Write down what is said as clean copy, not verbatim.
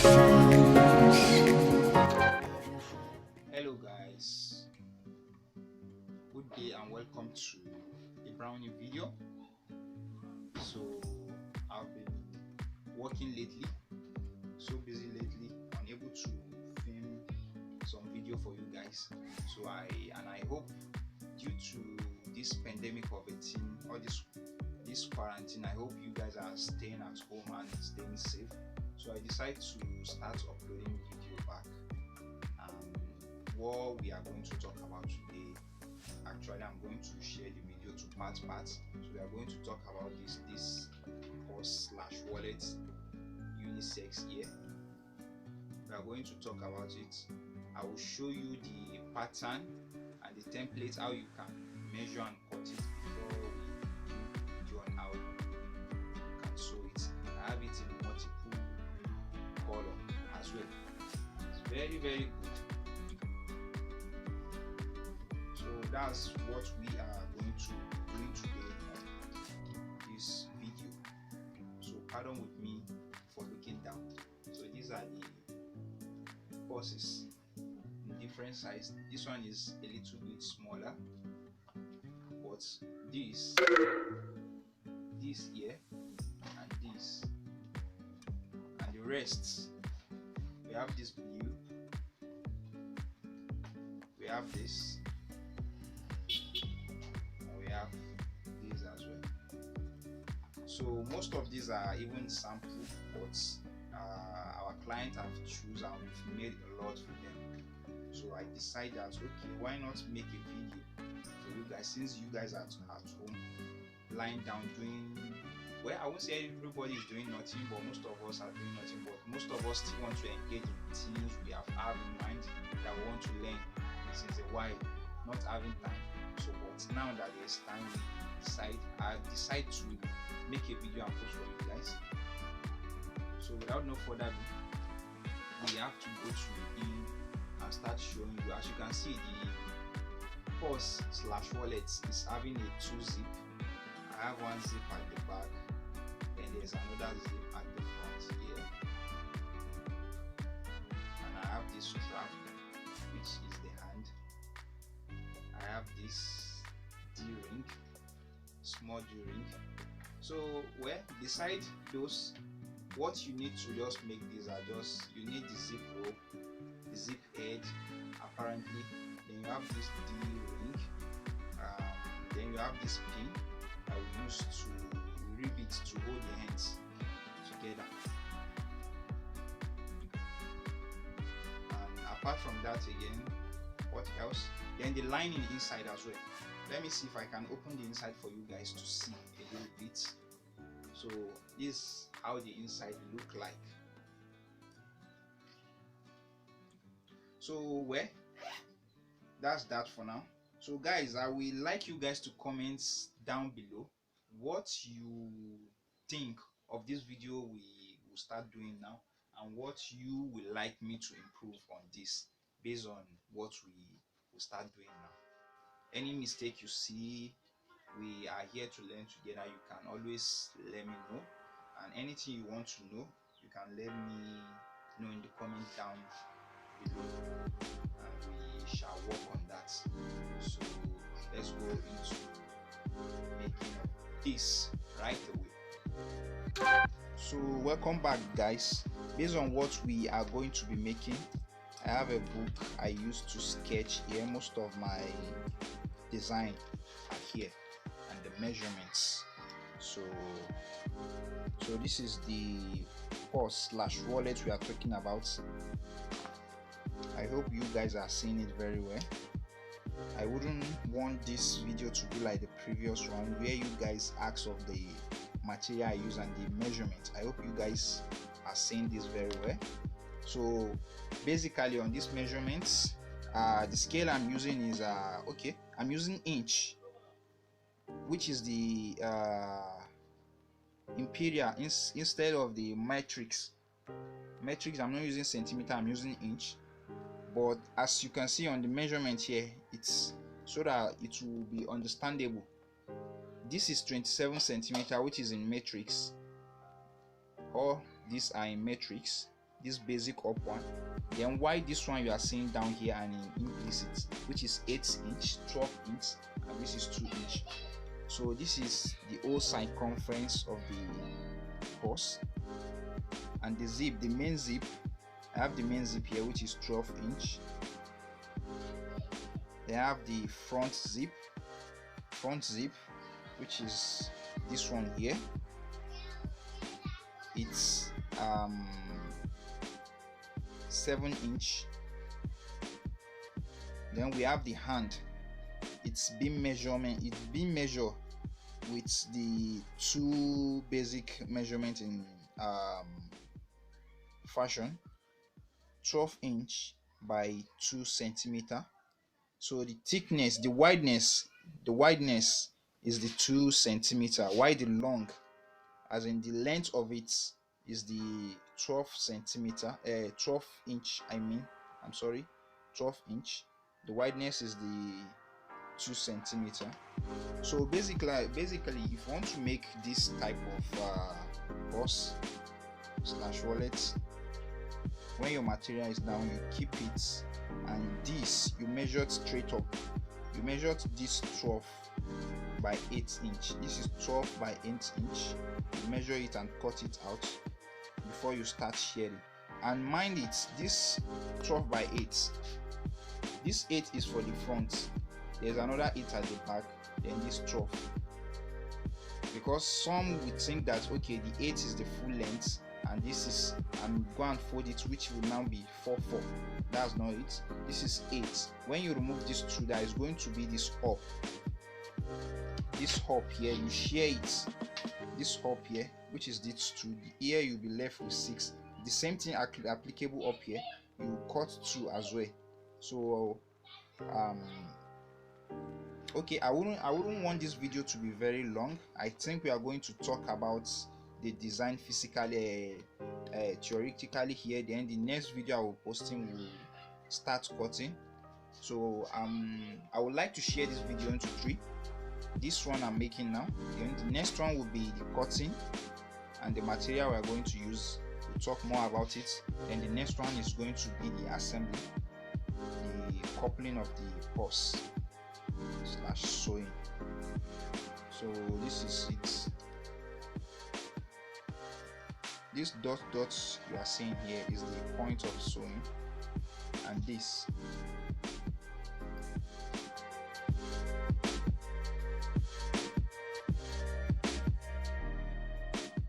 Hello guys, good day and welcome to a brand new video. So I've been working lately, so busy lately, unable to film some video for you guys. So I hope, due to this pandemic of 18 or this quarantine, I hope you guys are staying at home and staying safe. So I decided to start uploading video back. What we are going to talk about today, actually I'm going to share the video to parts. So we are going to talk about this purse/wallet unisex here. We are going to talk about it. I will show you the pattern and the template, how you can measure and cut it before we do on how you can sew it. I have it in multiple color as well. It's very good. So that's what we are going to do today on this video. So pardon with me for looking down. So these are the purses in different size. This one is a little bit smaller, but this here and this and the rest, we have this blue, we have this, and we have these as well. So most of these are even sample, but our client have choose and we've made a lot for them. So I decided that, okay, why not make a video for you guys, since you guys are at home lying down doing, well, I won't say everybody is doing nothing, but most of us are doing nothing. But most of us still want to engage in things we have in mind that we want to learn since a while, not having time. So but now that there's time, I decide to make a video and post for you guys. So without no further ado, we have to go to in and start showing you. As you can see, the purse/wallet is having a 2-zip. I have one zip at the back, and there's another zip at the front here, and I have this strap, which is the hand. I have this D-ring, small D-ring. So well, beside those, what you need to just make these are just, you need the zip rope, the zip edge apparently, then you have this D-ring, then you have this pin that we use to rivet to hold the hands together. And apart from that, again, what else? Then the lining inside as well. Let me see if I can open the inside for you guys to see a little bit. So this is how the inside look like. So well, that's that for now. So guys, I will like you guys to comment down below what you think of this video we will start doing now, and what you would like me to improve on this based on what we will start doing now. Any mistake you see, we are here to learn together. You can always let me know, and anything you want to know, you can let me know in the comment down below, and we shall work on that. So let's go into making this right away. So welcome back guys. Based on what we are going to be making, I have a book I used to sketch here. Most of my design are here, and the measurements. So this is the purse/wallet we are talking about. I hope you guys are seeing it very well. I wouldn't want this video to be like the previous one where you guys ask of the material I use and the measurement. I hope you guys are seeing this very well. So basically on these measurements, the scale I'm using is okay, I'm using inch, which is the imperial instead of the metrics. I'm not using centimeter, I'm using inch. But as you can see on the measurement here, it's so that it will be understandable. This is 27 centimeter, which is in matrix. All these are in matrix. this basic up one. Then why this one you are seeing down here and in implicit, which is 8 inch, 12 inch, and this is 2 inch. So this is the whole circumference of the purse. And the zip, the main zip, I have the main zip here, which is 12 inch. Then I have the front zip, which is this one here. It's 7 inch. Then we have the hand. It's been measured with the two basic measurements in fashion, 12 inch by 2 centimeter. So the thickness, the wideness is the 2 centimeter, while the long, as in the length of it, is the 12 centimeter, 12 inch. I'm sorry, 12 inch. The wideness is the 2 centimeter. So basically, if you want to make this type of purse / wallet, when your material is down, you keep it, and this you measured straight up. You measured this 12 by 8 inch. This is 12 by 8 inch. You measure it and cut it out before you start shearing. And mind it, this 12 by 8, this 8 is for the front. There's another 8 at the back, then this 12. Because some would think that okay, the 8 is the full length, and this is, and go and fold it, which will now be 4. That's not it. This is 8. When you remove this 2, there is going to be this up. This up here, you shear it. This up here, which is this 2, here you'll be left with 6. The same thing applicable up here. You cut 2 as well. So okay, I wouldn't want this video to be very long. I think we are going to talk about the design physically, theoretically here. Then the next video I will posting will start cutting. So I would like to share this video into 3. This one I'm making now, then the next one will be the cutting and the material we are going to use. We'll talk more about it. Then the next one is going to be the assembly, the coupling of the purse / sewing. So this is it. This dots you are seeing here is the point of sewing, and this